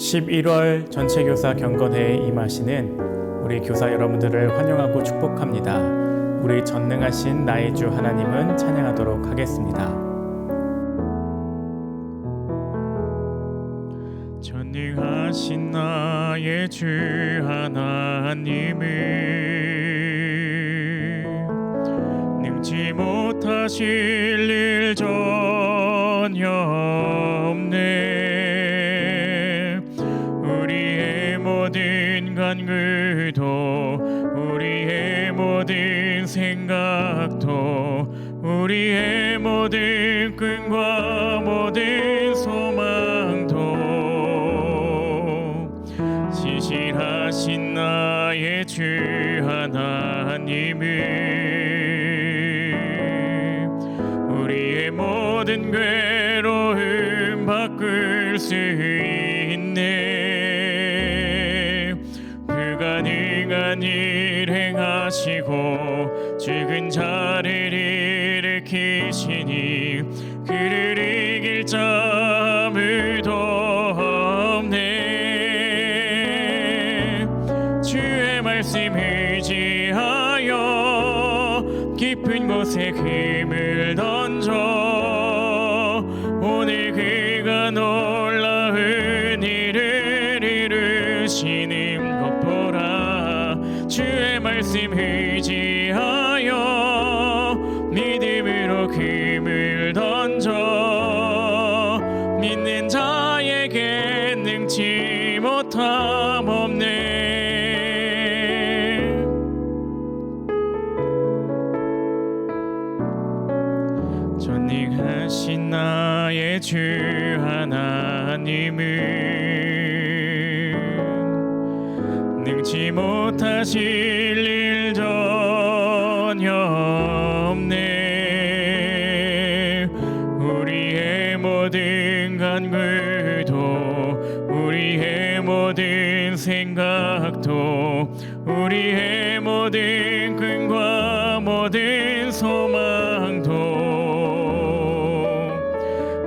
11월 전체교사 경건회에 임하시는 우리 교사 여러분들을 환영하고 축복합니다. 우리 전능하신 나의 주 하나님은 찬양하도록 하겠습니다. 전능하신 나의 주 하나님은 능치 못하실 일 전혀 없네. 우리의 모든 간구도 우리의 모든 생각도 우리의 모든 꿈과 모든 소망도 신실하신 나의 주 하나님은 우리의 모든 괴로움 바꿀 수 있네. 불가능한 일 행하시고 죽은 자를 일으키시니 그를 이길 자 아무도 없네. 주의 말씀 의지하여 깊은 곳에 힘을 던져 오늘 그가 놀라운 일을 이루시는 것 보라. 주의 말씀 의지하여 믿음으로 힘을 던져 믿는 자에게 능치 못함 없네. 전능하신 나의 주 하나님은 능치 못하실 일 전혀 없네. 우리의 모든 간구도 우리의 모든 생각도 우리의 모든 꿈과 모든 소망도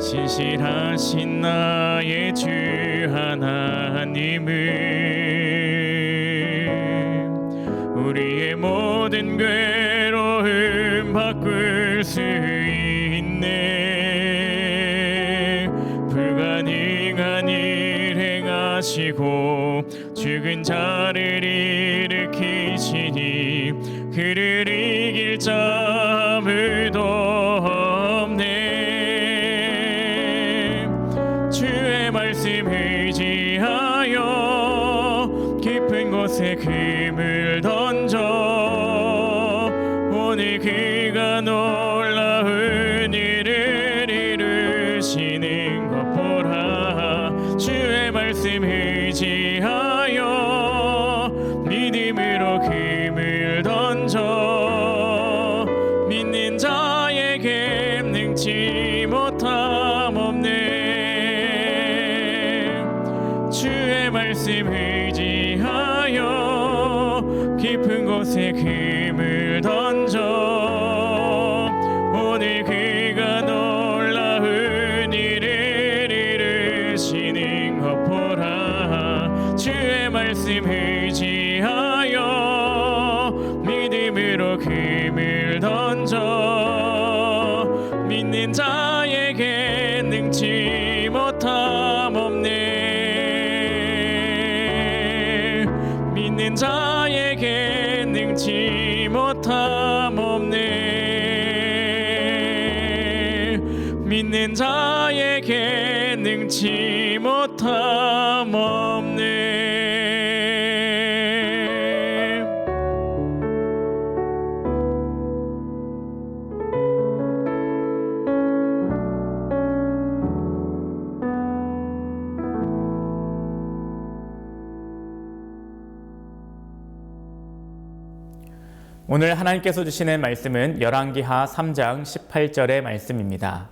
신실하신 나의 주 하나님은 우리의 모든 괴로움 바꿀 수 있네. 불가능한 일 행하시고 죽은 자를 일으키시니 그를 이길 자 아무도 없네. 주의 말씀 의지하여 깊은 곳에 힘을 던져 오늘 그가 놀라운 일을 이루시는 것 보라. 주의 말씀 의지하여 믿음으로 힘을 던져 믿는 자에게 능치 못함 없네. 주의 말씀 의지하여 깊은 곳에 힘을 던져 오늘 그가 놀라운 일을 이루시는 것 보라. 주의 말씀 의지하여 믿음으로 힘을 던져 믿는 자에게 능치 못함 없네. 믿는 자에게 능치 못함 없네. 믿는 자에게 능치 못함 없네. 오늘 하나님께서 주시는 말씀은 열왕기하 3장 18절의 말씀입니다.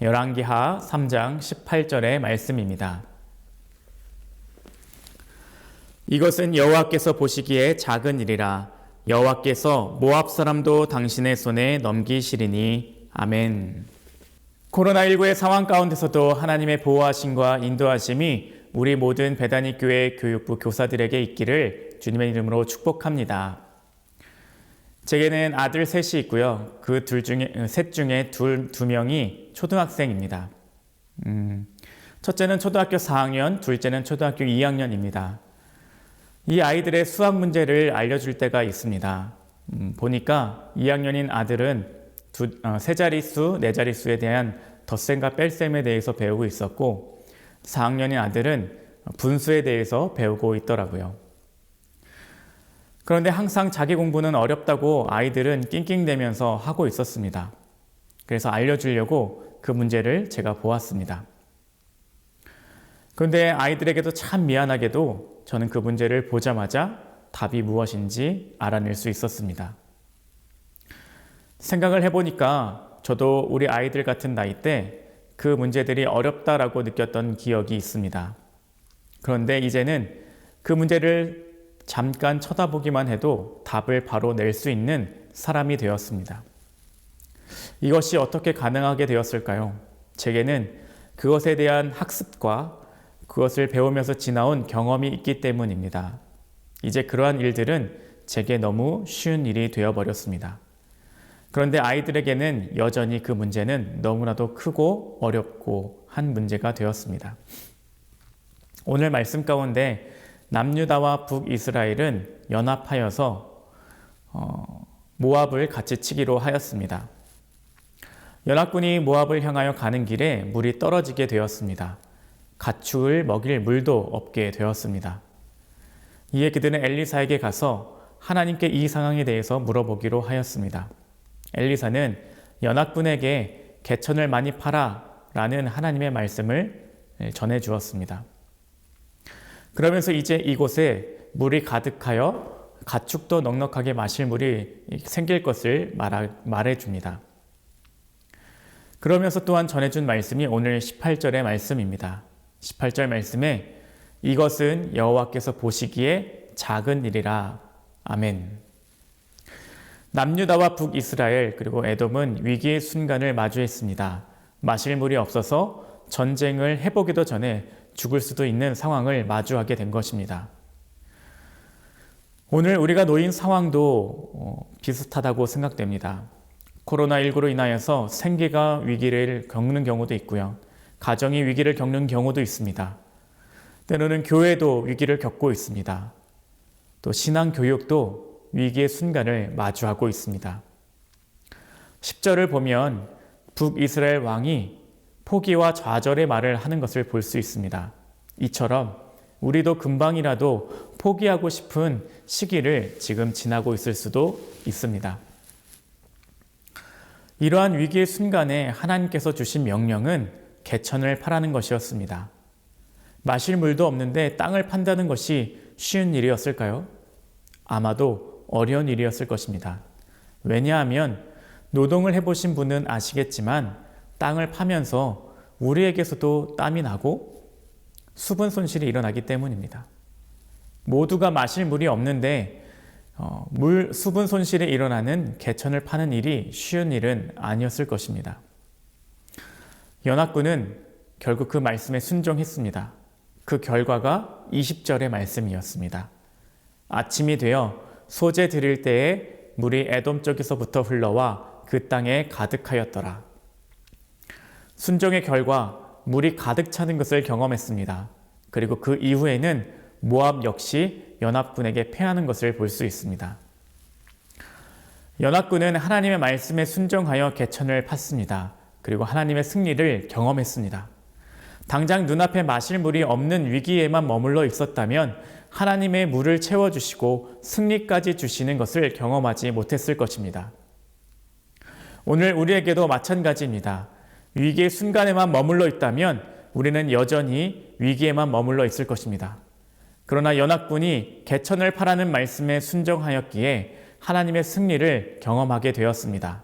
열왕기하 3장 18절의 말씀입니다. 이것은 여호와께서 보시기에 작은 일이라. 여호와께서 모압 사람도 당신의 손에 넘기시리니. 아멘. 코로나19의 상황 가운데서도 하나님의 보호하심과 인도하심이 우리 모든 배다니 교회 교육부 교사들에게 있기를 주님의 이름으로 축복합니다. 제게는 아들 셋이 있고요. 그 셋 중에 두 명이 초등학생입니다. 첫째는 초등학교 4학년, 둘째는 초등학교 2학년입니다. 이 아이들의 수학 문제를 알려줄 때가 있습니다. 보니까 2학년인 아들은 세 자릿수, 네 자릿수에 대한 덧셈과 뺄셈에 대해서 배우고 있었고 4학년인 아들은 분수에 대해서 배우고 있더라고요. 그런데 항상 자기 공부는 어렵다고 아이들은 낑낑대면서 하고 있었습니다. 그래서 알려주려고 그 문제를 제가 보았습니다. 그런데 아이들에게도 참 미안하게도 저는 그 문제를 보자마자 답이 무엇인지 알아낼 수 있었습니다. 생각을 해보니까 저도 우리 아이들 같은 나이 때 그 문제들이 어렵다라고 느꼈던 기억이 있습니다. 그런데 이제는 그 문제를 잠깐 쳐다보기만 해도 답을 바로 낼 수 있는 사람이 되었습니다. 이것이 어떻게 가능하게 되었을까요? 제게는 그것에 대한 학습과 그것을 배우면서 지나온 경험이 있기 때문입니다. 이제 그러한 일들은 제게 너무 쉬운 일이 되어버렸습니다. 그런데 아이들에게는 여전히 그 문제는 너무나도 크고 어렵고 한 문제가 되었습니다. 오늘 말씀 가운데 남유다와 북이스라엘은 연합하여서 모압을 같이 치기로 하였습니다. 연합군이 모압을 향하여 가는 길에 물이 떨어지게 되었습니다. 가축을 먹일 물도 없게 되었습니다. 이에 그들은 엘리사에게 가서 하나님께 이 상황에 대해서 물어보기로 하였습니다. 엘리사는 연합군에게 개천을 많이 파라 라는 하나님의 말씀을 전해 주었습니다. 그러면서 이제 이곳에 물이 가득하여 가축도 넉넉하게 마실 물이 생길 것을 말해 줍니다. 그러면서 또한 전해준 말씀이 오늘 18절의 말씀입니다. 18절 말씀에 이것은 여호와께서 보시기에 작은 일이라. 아멘. 남유다와 북이스라엘 그리고 에돔은 위기의 순간을 마주했습니다. 마실 물이 없어서 전쟁을 해보기도 전에 죽을 수도 있는 상황을 마주하게 된 것입니다. 오늘 우리가 놓인 상황도 비슷하다고 생각됩니다. 코로나19로 인하여서 생계가 위기를 겪는 경우도 있고요. 가정이 위기를 겪는 경우도 있습니다. 때로는 교회도 위기를 겪고 있습니다. 또 신앙교육도 위기의 순간을 마주하고 있습니다. 10절을 보면 북이스라엘 왕이 포기와 좌절의 말을 하는 것을 볼 수 있습니다. 이처럼 우리도 금방이라도 포기하고 싶은 시기를 지금 지나고 있을 수도 있습니다. 이러한 위기의 순간에 하나님께서 주신 명령은 개천을 파라는 것이었습니다. 마실 물도 없는데 땅을 판다는 것이 쉬운 일이었을까요? 아마도 어려운 일이었을 것입니다. 왜냐하면 노동을 해보신 분은 아시겠지만 땅을 파면서 우리에게서도 땀이 나고 수분 손실이 일어나기 때문입니다. 모두가 마실 물이 없는데 수분 손실이 일어나는 개천을 파는 일이 쉬운 일은 아니었을 것입니다. 연합군은 결국 그 말씀에 순종했습니다. 그 결과가 20절의 말씀이었습니다. 아침이 되어 소재 드릴 때에 물이 에돔 쪽에서부터 흘러와 그 땅에 가득하였더라. 순종의 결과 물이 가득 차는 것을 경험했습니다. 그리고 그 이후에는 모압 역시 연합군에게 패하는 것을 볼 수 있습니다. 연합군은 하나님의 말씀에 순종하여 개천을 팠습니다. 그리고 하나님의 승리를 경험했습니다. 당장 눈앞에 마실 물이 없는 위기에만 머물러 있었다면 하나님의 물을 채워주시고 승리까지 주시는 것을 경험하지 못했을 것입니다. 오늘 우리에게도 마찬가지입니다. 위기의 순간에만 머물러 있다면 우리는 여전히 위기에만 머물러 있을 것입니다. 그러나 연합군이 개천을 파라는 말씀에 순종하였기에 하나님의 승리를 경험하게 되었습니다.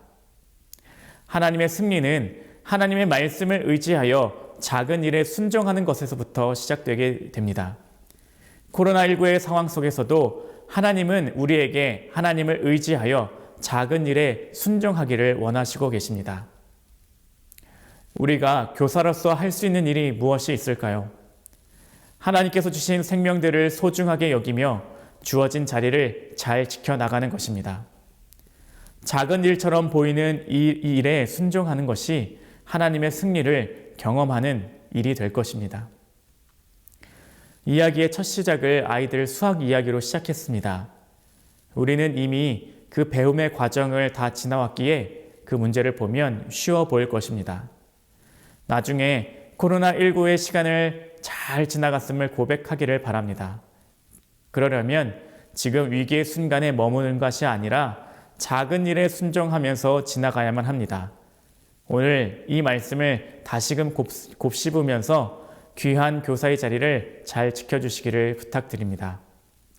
하나님의 승리는 하나님의 말씀을 의지하여 작은 일에 순종하는 것에서부터 시작되게 됩니다. 코로나19의 상황 속에서도 하나님은 우리에게 하나님을 의지하여 작은 일에 순종하기를 원하시고 계십니다. 우리가 교사로서 할 수 있는 일이 무엇이 있을까요? 하나님께서 주신 생명들을 소중하게 여기며 주어진 자리를 잘 지켜나가는 것입니다. 작은 일처럼 보이는 이 일에 순종하는 것이 하나님의 승리를 경험하는 일이 될 것입니다. 이야기의 첫 시작을 아이들 수학 이야기로 시작했습니다. 우리는 이미 그 배움의 과정을 다 지나왔기에 그 문제를 보면 쉬워 보일 것입니다. 나중에 코로나19의 시간을 잘 지나갔음을 고백하기를 바랍니다. 그러려면 지금 위기의 순간에 머무는 것이 아니라 작은 일에 순종하면서 지나가야만 합니다. 오늘 이 말씀을 다시금 곱씹으면서 귀한 교사의 자리를 잘 지켜주시기를 부탁드립니다.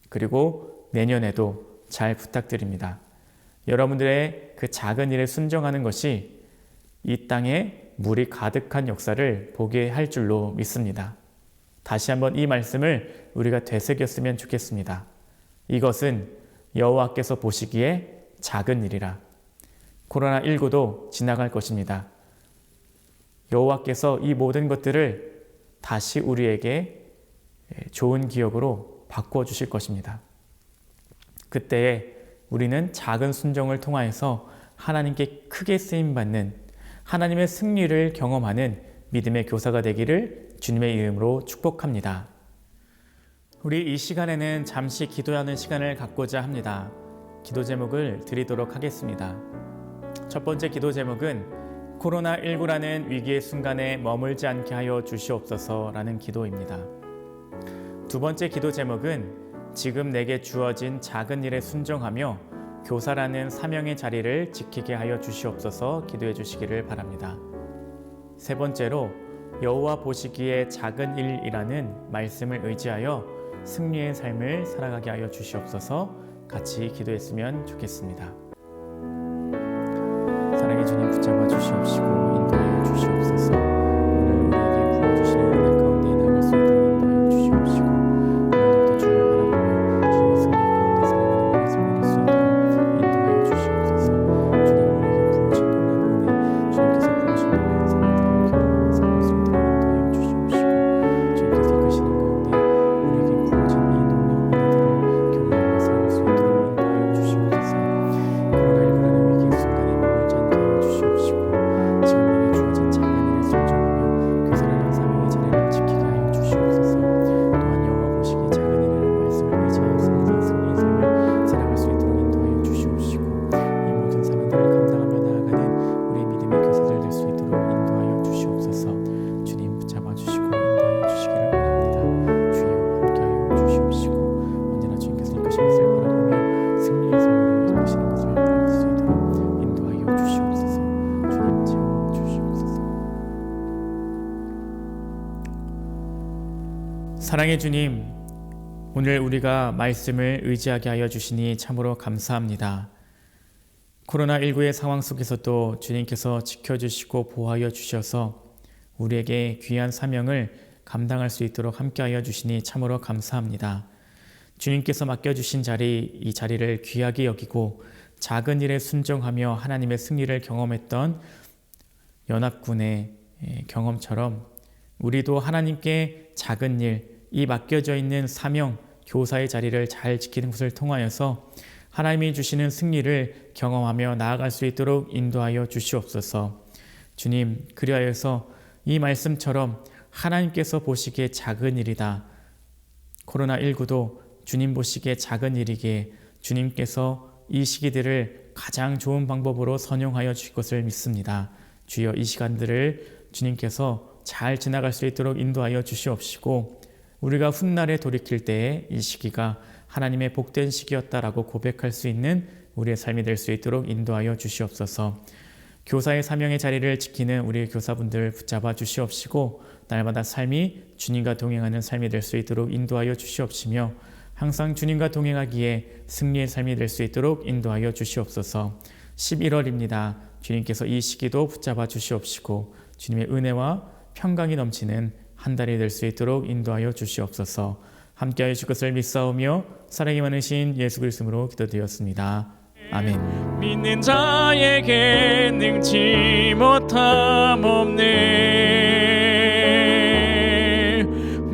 그리고 내년에도 잘 부탁드립니다. 여러분들의 그 작은 일에 순종하는 것이 이 땅에 물이 가득한 역사를 보게 할 줄로 믿습니다. 다시 한번 이 말씀을 우리가 되새겼으면 좋겠습니다. 이것은 여호와께서 보시기에 작은 일이라. 코로나19도 지나갈 것입니다. 여호와께서 이 모든 것들을 다시 우리에게 좋은 기억으로 바꾸어 주실 것입니다. 그때에 우리는 작은 순종을 통하여서 하나님께 크게 쓰임받는 하나님의 승리를 경험하는 믿음의 교사가 되기를 주님의 이름으로 축복합니다. 우리 이 시간에는 잠시 기도하는 시간을 갖고자 합니다. 기도 제목을 드리도록 하겠습니다. 첫 번째 기도 제목은 코로나19라는 위기의 순간에 머물지 않게 하여 주시옵소서라는 기도입니다. 두 번째 기도 제목은 지금 내게 주어진 작은 일에 순종하며 교사라는 사명의 자리를 지키게 하여 주시옵소서 기도해 주시기를 바랍니다. 세 번째로 여호와 보시기에 작은 일이라는 말씀을 의지하여 승리의 삶을 살아가게 하여 주시옵소서 같이 기도했으면 좋겠습니다. 사랑의 주님 붙잡아 주시옵시고 인도하여 주시옵소서. 오늘 우리에게 부어주시는 은혜 가운데 나갈 수 있도록 인도하여 주시옵시고 오늘도 주를 바라보며 주의 승리 가운데 살아가는 우리 삶이 될 수 있도록 인도하여 주시옵소서. 주님 우리에게 부어주신 놀라운 은혜 주님께서 부어주신 놀라운 사랑들을 경험하며 살아갈 수 있도록 인도하여 주시옵시고 주님께서 이끄시는 가운데 우리에게 부어진 이 놀라운 은혜들을 경험하며 살아갈 수 있도록 인도하여 주시옵소서. 코로나19라는 위기의 순간에 머물지 않게 하여 주시옵시고 지금 내게 주어진 작은 일에 순종하며 교사라는 사명의 자리를 지키게 하여 주시옵소서. 또한 여호와 보시기에 작은 일이라는 말씀을 의지하여서 항상 승리의 삶을 살아갈 수 있도록 인도하여 주시옵시고 이 모든 사명들을 감당하며 나아가는 우리 믿음의 교사들 될 수 있도록 인도하여 주시옵소서. 주님 붙잡아 주시고 인도하여 주시기를 바랍니다. 주여 함께하여 주시옵시고 언제나 주님께서 이끄시는 것을 바라보며 승리의 삶으로 이끄시는 것을 바라볼 수 있도록 인도하여 주시옵소서. 주님 채워 주시옵소서. 사랑의 주님, 오늘 우리가 말씀을 의지하게 하여 주시니 참으로 감사합니다. 코로나19의 상황 속에서도 주님께서 지켜주시고 보호하여 주셔서 우리에게 귀한 사명을 감당할 수 있도록 함께하여 주시니 참으로 감사합니다. 주님께서 맡겨주신 자리, 이 자리를 귀하게 여기고 작은 일에 순종하며 하나님의 승리를 경험했던 연합군의 경험처럼 우리도 하나님께 작은 일, 이 맡겨져 있는 사명, 교사의 자리를 잘 지키는 것을 통하여서 하나님이 주시는 승리를 경험하며 나아갈 수 있도록 인도하여 주시옵소서. 주님, 그리하여서 이 말씀처럼 하나님께서 보시기에 작은 일이다. 코로나19도 주님 보시기에 작은 일이기에 주님께서 이 시기들을 가장 좋은 방법으로 선용하여 주실 것을 믿습니다. 주여 이 시간들을 주님께서 잘 지나갈 수 있도록 인도하여 주시옵시고 우리가 훗날에 돌이킬 때에 이 시기가 하나님의 복된 시기였다라고 고백할 수 있는 우리의 삶이 될 수 있도록 인도하여 주시옵소서. 교사의 사명의 자리를 지키는 우리 교사분들 붙잡아 주시옵시고 날마다 삶이 주님과 동행하는 삶이 될 수 있도록 인도하여 주시옵시며 항상 주님과 동행하기에 승리의 삶이 될 수 있도록 인도하여 주시옵소서. 11월입니다. 주님께서 이 시기도 붙잡아 주시옵시고 주님의 은혜와 평강이 넘치는 한 달이 될 수 있도록 인도하여 주시옵소서. 함께하여 주실 것을 믿사오며 사랑이 많으신 예수 그리스도로 기도드렸습니다. 아멘. 믿는 자에게 능치 못함 없네.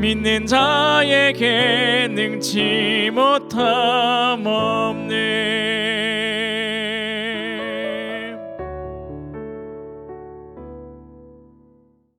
믿는 자에게 능치 못함 없네.